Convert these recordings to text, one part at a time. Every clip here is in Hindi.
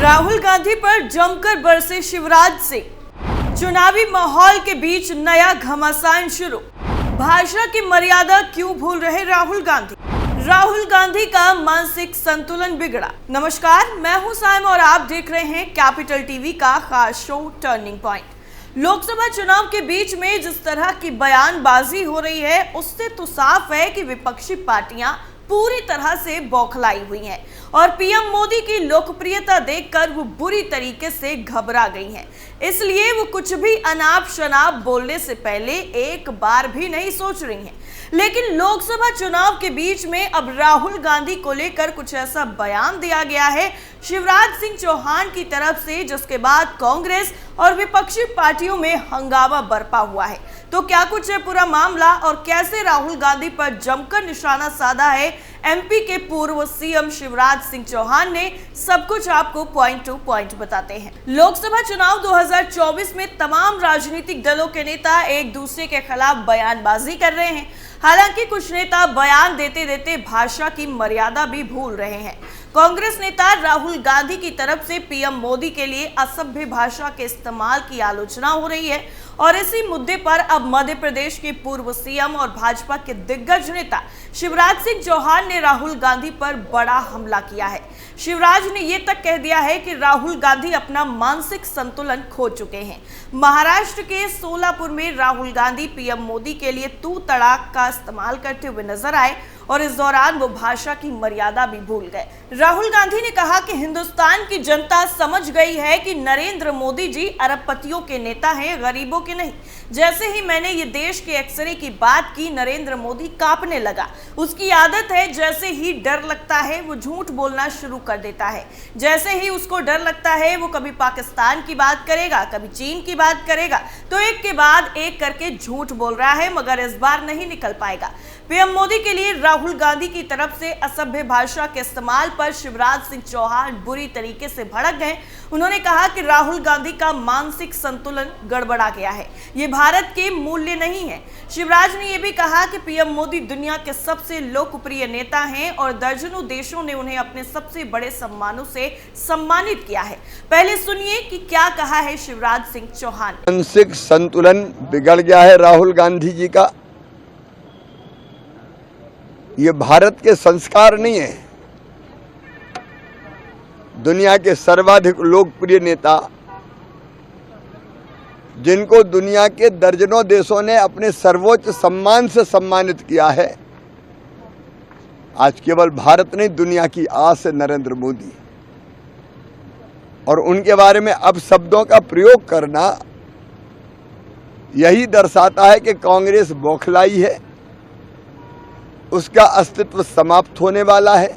राहुल गांधी पर जमकर बरसे शिवराज सिंह। चुनावी माहौल के बीच नया घमासान शुरू। भाषा की मर्यादा क्यों भूल रहे राहुल गांधी? राहुल गांधी का मानसिक संतुलन बिगड़ा। नमस्कार, मैं हूं साइम और आप देख रहे हैं कैपिटल टीवी का खास शो टर्निंग पॉइंट। लोकसभा चुनाव के बीच में जिस तरह की बयानबाजी हो रही है, उससे तो साफ है कि विपक्षी पार्टियां पूरी तरह से बौखलाई हुई हैं और पीएम मोदी की लोकप्रियता देखकर वो बुरी तरीके से घबरा गई हैं। इसलिए वो कुछ भी अनाप शनाप बोलने से पहले एक बार भी नहीं सोच रही हैं। लेकिन लोकसभा चुनाव के बीच में अब राहुल गांधी को लेकर कुछ ऐसा बयान दिया गया है शिवराज सिंह चौहान की तरफ से, जिसके बाद कांग्रेस और विपक्षी पार्टियों में हंगामा बरपा हुआ है। तो क्या कुछ है पूरा मामला और कैसे राहुल गांधी पर जमकर निशाना साधा है एमपी के पूर्व सीएम शिवराज सिंह चौहान ने, सब कुछ आपको पॉइंट टू पॉइंट बताते हैं। लोकसभा चुनाव 2024 में तमाम राजनीतिक दलों के नेता एक दूसरे के खिलाफ बयानबाजी कर रहे हैं। हालांकि कुछ नेता बयान देते देते भाषा की मर्यादा भी भूल रहे हैं। कांग्रेस नेता राहुल गांधी की तरफ से पीएम मोदी के लिए असभ्य भाषा के इस्तेमाल की आलोचना हो रही है और इसी मुद्दे पर अब मध्य प्रदेश के पूर्व सीएम और भाजपा के दिग्गज नेता शिवराज सिंह चौहान ने राहुल गांधी पर बड़ा हमला किया है। शिवराज ने ये तक कह दिया है कि राहुल गांधी अपना मानसिक संतुलन खो चुके हैं। महाराष्ट्र के सोलापुर में राहुल गांधी पीएम मोदी के लिए तू तड़ाक का इस्तेमाल करते हुए नजर आए और इस दौरान वो भाषा की मर्यादा भी भूल गए। राहुल गांधी ने कहा कि हिंदुस्तान की जनता समझ गई है कि नरेंद्र मोदी जी अरबपतियों के नेता हैं, गरीबों के नहीं। जैसे ही मैंने ये देश के एक्सरे की बात की, नरेंद्र मोदी कांपने लगा। उसकी आदत है, जैसे ही डर लगता है वो झूठ बोलना शुरू कर देता है। जैसे ही उसको डर लगता है वो कभी पाकिस्तान की बात करेगा, कभी चीन की बात करेगा, तो एक के बाद एक करके झूठ बोल रहा है, मगर इस बार नहीं निकल पाएगा। पीएम मोदी के लिए राहुल गांधी की तरफ से असभ्य भाषा के इस्तेमाल पर शिवराज सिंह चौहान बुरी तरीके से भड़क गए। उन्होंने कहा कि राहुल गांधी का मानसिक संतुलन गड़बड़ा गया है, ये भारत के मूल्य नहीं है। शिवराज ने यह भी कहा कि पीएम मोदी दुनिया के सबसे लोकप्रिय नेता हैं और दर्जनों देशों ने उन्हें अपने सबसे बड़े सम्मानों से सम्मानित किया है। पहले सुनिए कि क्या कहा है शिवराज सिंह चौहान। मानसिक संतुलन बिगड़ गया है राहुल गांधी जी का। ये भारत के संस्कार नहीं है। दुनिया के सर्वाधिक लोकप्रिय नेता, जिनको दुनिया के दर्जनों देशों ने अपने सर्वोच्च सम्मान से सम्मानित किया है, आज केवल भारत नहीं दुनिया की आस है नरेंद्र मोदी। और उनके बारे में अब शब्दों का प्रयोग करना यही दर्शाता है कि कांग्रेस बौखलाई है, उसका अस्तित्व समाप्त होने वाला है।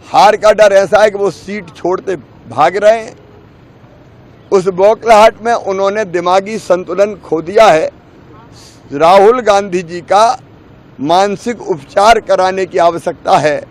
हार का डर ऐसा है कि वो सीट छोड़ते भाग रहे हैं। उस बौखलाहट में उन्होंने दिमागी संतुलन खो दिया है। राहुल गांधी जी का मानसिक उपचार कराने की आवश्यकता है,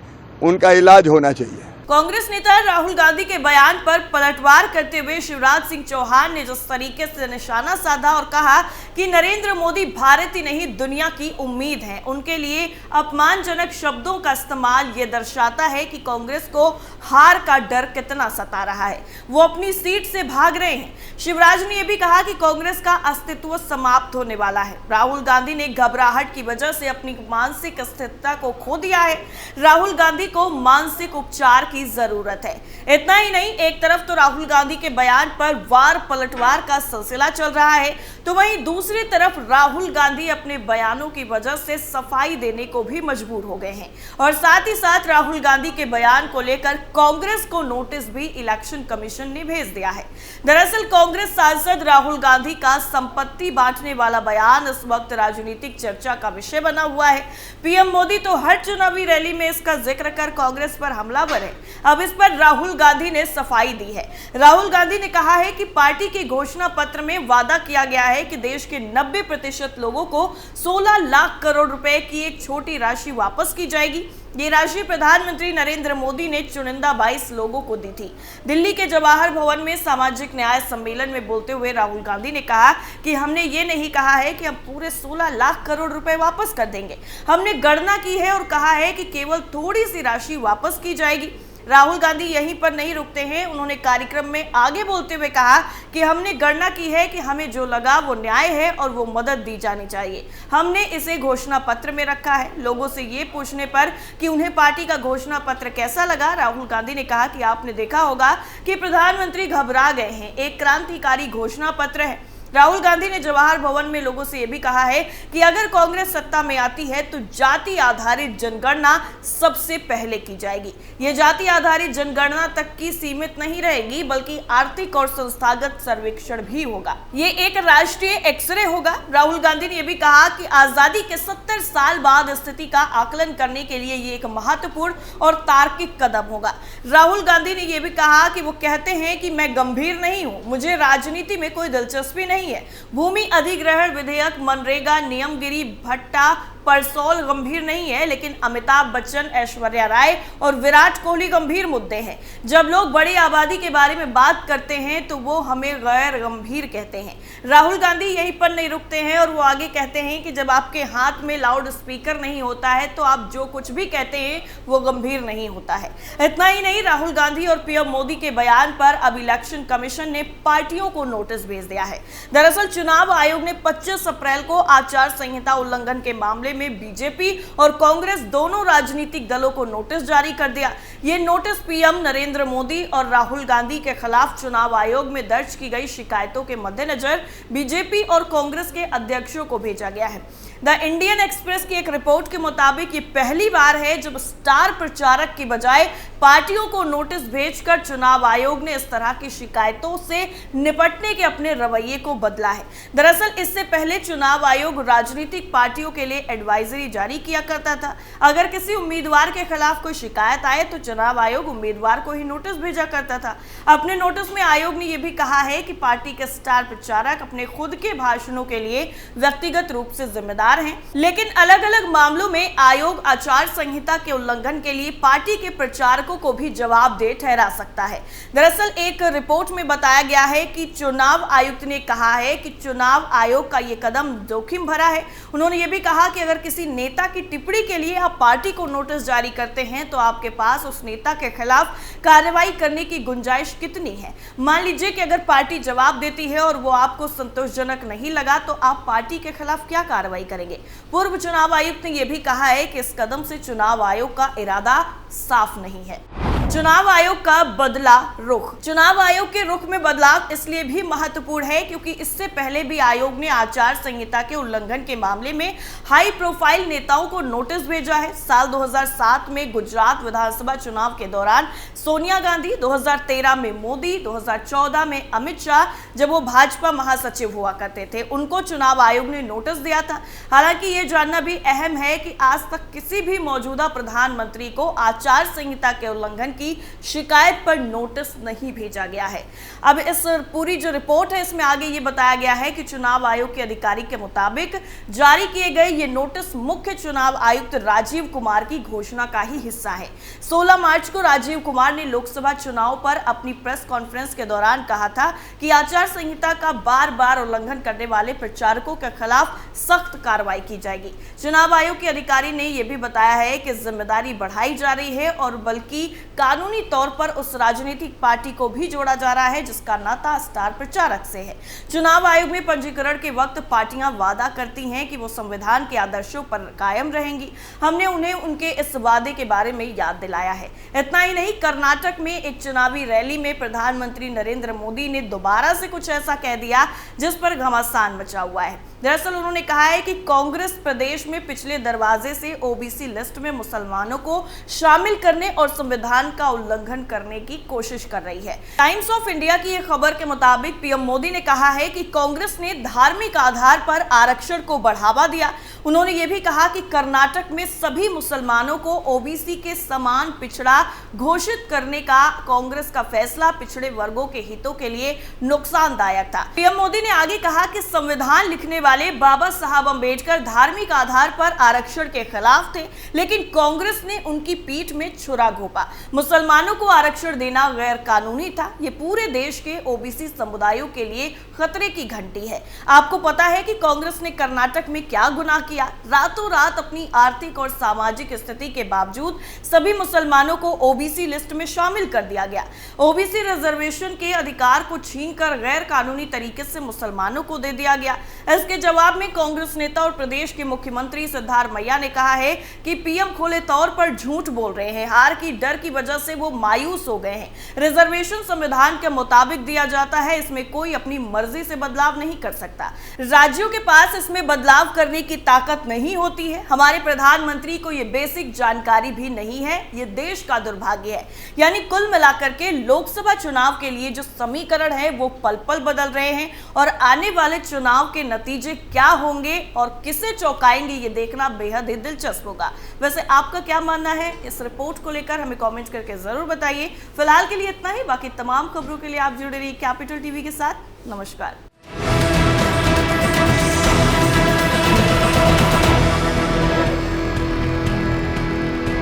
उनका इलाज होना चाहिए। कांग्रेस नेता राहुल गांधी के बयान पर पलटवार करते हुए शिवराज सिंह चौहान ने जिस तरीके से निशाना साधा और कहा कि नरेंद्र मोदी भारत ही नहीं दुनिया की उम्मीद है, उनके लिए अपमानजनक शब्दों का इस्तेमाल ये दर्शाता है कि कांग्रेस को हार का डर कितना सता रहा है। वो अपनी सीट से भाग रहे हैं। शिवराज ने यह भी कहा कि कांग्रेस का अस्तित्व समाप्त होने वाला है। राहुल गांधी ने घबराहट की वजह से अपनी मानसिक स्थिरता को खो दिया है। राहुल गांधी को मानसिक उपचार की जरूरत है। इतना ही नहीं, एक तरफ तो राहुल गांधी के बयान पर वार पलटवार का सिलसिला चल रहा है, तो वहीं दूसरी तरफ राहुल गांधी अपने बयानों की वजह से सफाई देने को भी मजबूर हो गए हैं और साथ ही साथ राहुल गांधी के बयान को लेकर कांग्रेस को नोटिस भी इलेक्शन कमीशन ने भेज दिया है। दरअसल कांग्रेस सांसद राहुल गांधी का संपत्ति बांटने वाला बयान इस वक्त राजनीतिक चर्चा का विषय बना हुआ है। पीएम मोदी तो हर चुनावी रैली में इसका जिक्र कर कांग्रेस पर हमलावर है। अब इस पर राहुल गांधी ने सफाई दी है। राहुल गांधी ने कहा है कि पार्टी के घोषणा पत्र में वादा किया गया है कि देश के 90% लोगों को 16 लाख करोड़ रुपए की एक छोटी राशि वापस की जाएगी। ये राशि प्रधानमंत्री नरेंद्र मोदी ने चुनिंदा 22 लोगों को दी थी। दिल्ली के जवाहर भवन में सामाजिक न्याय सम्मेलन में बोलते हुए राहुल गांधी ने कहा कि हमने ये नहीं कहा है कि हम पूरे 16 लाख करोड़ रुपए वापस कर देंगे। हमने गणना की है और कहा है कि केवल थोड़ी सी राशि वापस की जाएगी। राहुल गांधी यहीं पर नहीं रुकते हैं। उन्होंने कार्यक्रम में आगे बोलते हुए कहा कि हमने गणना की है कि हमें जो लगा वो न्याय है और वो मदद दी जानी चाहिए। हमने इसे घोषणा पत्र में रखा है। लोगों से ये पूछने पर कि उन्हें पार्टी का घोषणा पत्र कैसा लगा, राहुल गांधी ने कहा कि आपने देखा होगा कि प्रधानमंत्री घबरा गए हैं, एक क्रांतिकारी घोषणा पत्र है। राहुल गांधी ने जवाहर भवन में लोगों से यह भी कहा है कि अगर कांग्रेस सत्ता में आती है तो जाति आधारित जनगणना सबसे पहले की जाएगी। यह जाति आधारित जनगणना तक की सीमित नहीं रहेगी, बल्कि आर्थिक और संस्थागत सर्वेक्षण भी होगा। ये एक राष्ट्रीय एक्सरे होगा। राहुल गांधी ने यह भी कहा कि आजादी के 70 साल बाद स्थिति का आकलन करने के लिए ये एक महत्वपूर्ण और तार्किक कदम होगा। राहुल गांधी ने यह भी कहा कि वो कहते हैं कि मैं गंभीर नहीं हूं, मुझे राजनीति में कोई दिलचस्पी नहीं है। भूमि अधिग्रहण विधेयक, मनरेगा, नियमगिरी भट्टा, परसौल गंभीर नहीं है, लेकिन अमिताभ बच्चन, ऐश्वर्या राय और विराट कोहली गंभीर मुद्दे हैं। जब लोग बड़ी आबादी के बारे में बात करते हैं तो वो हमें गैर गंभीर कहते हैं। राहुल गांधी यहीं पर नहीं रुकते हैं और वो आगे कहते हैं कि जब आपके हाथ में लाउड स्पीकर नहीं होता है तो आप जो कुछ भी कहते हैं वो गंभीर नहीं होता है। इतना ही नहीं, राहुल गांधी और पीएम मोदी के बयान पर अब इलेक्शन कमीशन ने पार्टियों को नोटिस भेज दिया है। दरअसल चुनाव आयोग ने 25 अप्रैल को आचार संहिता उल्लंघन के मामले में बीजेपी और कांग्रेस दोनों राजनीतिक दलों को नोटिस जारी कर दिया। ये नोटिस पीएम नरेंद्र मोदी और राहुल गांधी के खिलाफ चुनाव आयोग में दर्ज की गई शिकायतों के मद्देनजर बीजेपी और कांग्रेस के अध्यक्षों को भेजा गया है। द इंडियन एक्सप्रेस की एक रिपोर्ट के मुताबिक ये पहली बार है जब स्टार प्रचारक की बजाय पार्टियों को नोटिस भेजकर चुनाव आयोग ने इस तरह की शिकायतों से निपटने के अपने रवैये को बदला है। दरअसल इससे पहले चुनाव आयोग राजनीतिक पार्टियों के लिए एडवाइजरी जारी किया करता था। अगर किसी उम्मीदवार के खिलाफ कोई शिकायत आए तो चुनाव आयोग उम्मीदवार को ही नोटिस भेजा करता था। अपने नोटिस में आयोग ने यह भी कहा है कि पार्टी के स्टार प्रचारक अपने खुद के भाषणों के लिए व्यक्तिगत रूप से जिम्मेदार हैं, लेकिन अलग अलग मामलों में आयोग आचार संहिता के उल्लंघन के लिए पार्टी के प्रचारकों को भी जवाबदेह ठहरा सकता है। दरअसल एक रिपोर्ट में बताया गया है कि चुनाव आयुक्त ने कहा है कि चुनाव आयोग का ये कदम जोखिम भरा है। उन्होंने ये भी कहा कि अगर किसी नेता की टिप्पणी के लिए आप पार्टी को नोटिस जारी करते हैं तो आपके पास उस नेता के खिलाफ कार्रवाई करने की गुंजाइश कितनी है। मान लीजिए कि अगर पार्टी जवाब देती है और वो आपको संतोषजनक नहीं लगा तो आप पार्टी के खिलाफ क्या कार्रवाई करेंगे। पूर्व चुनाव आयुक्त ने यह भी कहा है कि इस कदम से चुनाव आयोग का इरादा साफ नहीं है। चुनाव आयोग का बदला रुख। चुनाव आयोग के रुख में बदलाव इसलिए भी महत्वपूर्ण है क्योंकि इससे पहले भी आयोग ने आचार संहिता के उल्लंघन के मामले में हाई प्रोफाइल नेताओं को नोटिस भेजा है। साल 2007 में गुजरात विधानसभा चुनाव के दौरान सोनिया गांधी, 2013 में मोदी, 2014 में अमित शाह, जब वो भाजपा महासचिव हुआ करते थे, उनको चुनाव आयोग ने नोटिस दिया था। हालांकि ये जानना भी अहम है कि आज तक किसी भी मौजूदा प्रधानमंत्री को आचार संहिता के उल्लंघन की शिकायत पर नोटिस नहीं भेजा गया है। अब इस पूरी जो रिपोर्ट है इसमें आगे ये बताया गया है कि चुनाव आयोग के अधिकारी के मुताबिक जारी किए गए ये नोटिस मुख्य चुनाव आयुक्त राजीव कुमार की घोषणा का ही हिस्सा है। 16 मार्च को राजीव कुमार ने लोकसभा चुनाव पर अपनी प्रेस कॉन्फ्रेंस के दौरान कहा था कि आचार संहिता का बार बार उल्लंघन करने वाले प्रचारकों के खिलाफ सख्त कार्रवाई की जाएगी। चुनाव आयोग के अधिकारी ने यह भी बताया है कि जिम्मेदारी बढ़ाई जा रही है और बल्कि कानूनी तौर पर उस राजनीतिक पार्टी को भी जोड़ा जा रहा है जिसका नाता स्टार प्रचारक से है। चुनाव आयोग में पंजीकरण के वक्त पार्टियां वादा करती हैं कि वो संविधान के आदर्शों पर कायम रहेंगी। हमने उन्हें उनके इस वादे के बारे में याद दिलाया है। इतना ही नहीं, कर्नाटक में एक चुनावी रैली में प्रधानमंत्री नरेंद्र मोदी ने दोबारा से कुछ ऐसा कह दिया जिस पर घमासान मचा हुआ है। दरअसल उन्होंने कहा है कि कांग्रेस प्रदेश में पिछले दरवाजे से ओबीसी लिस्ट में मुसलमानों को शामिल करने और संविधान का उल्लंघन करने की कोशिश कर रही है। टाइम्स ऑफ इंडिया की एक खबर के मुताबिक पीएम मोदी ने कहा है कि कांग्रेस ने धार्मिक आधार पर आरक्षण को बढ़ावा दिया। उन्होंने ये भी कहा कि कर्नाटक में सभी मुसलमानों को ओबीसी के समान पिछड़ा घोषित करने का कांग्रेस का फैसला पिछड़े वर्गों के हितों के लिए नुकसानदायक था। पीएम मोदी ने आगे कहा कि संविधान लिखने वाले बाबा साहब अंबेडकर धार्मिक आधार पर आरक्षण के खिलाफ थे, लेकिन कांग्रेस ने उनकी पीठ में छुरा घोंपा। मुसलमानों को आरक्षण देना गैर कानूनी था। ये पूरे देश के ओबीसी समुदायों के लिए खतरे की घंटी है। आपको पता है कि कांग्रेस ने कर्नाटक में क्या गुनाह किया। रातों रात अपनी आर्थिक और सामाजिक स्थिति के बावजूद सभी मुसलमानों को ओबीसी लिस्ट में शामिल कर दिया गया। ओबीसी रिजर्वेशन के अधिकार को छीनकर गैर कानूनी तरीके से मुसलमानों को दे दिया गया। इसके जवाब में कांग्रेस नेता और प्रदेश के मुख्यमंत्री सिद्धारमैया ने कहा है कि पीएम खुले तौर पर झूठ बोल रहे हैं। हार की डर की वजह से वो मायूस हो गए हैं। रिजर्वेशन संविधान के मुताबिक दिया जाता है, इसमें कोई अपनी मर्जी से बदलाव नहीं कर सकता। राज्यों के पास इसमें बदलाव करने की ताकत नहीं होती है। हमारे प्रधानमंत्री को ये बेसिक जानकारी भी नहीं है। ये देश का दुर्भाग्य है। यानी कुल मिलाकर के लोकसभा चुनाव के लिए जो समीकरण है वो पल पल बदल रहे हैं और आने वाले चुनाव के नतीजे क्या होंगे और किसे चौंकाएंगे ये देखना बेहद ही दिलचस्प होगा। वैसे आपका क्या मानना है इस रिपोर्ट को लेकर हमें कमेंट करके जरूर बताइए। फिलहाल के लिए इतना ही। बाकी तमाम खबरों के लिए आप जुड़े रहिए कैपिटल टीवी के साथ। नमस्कार।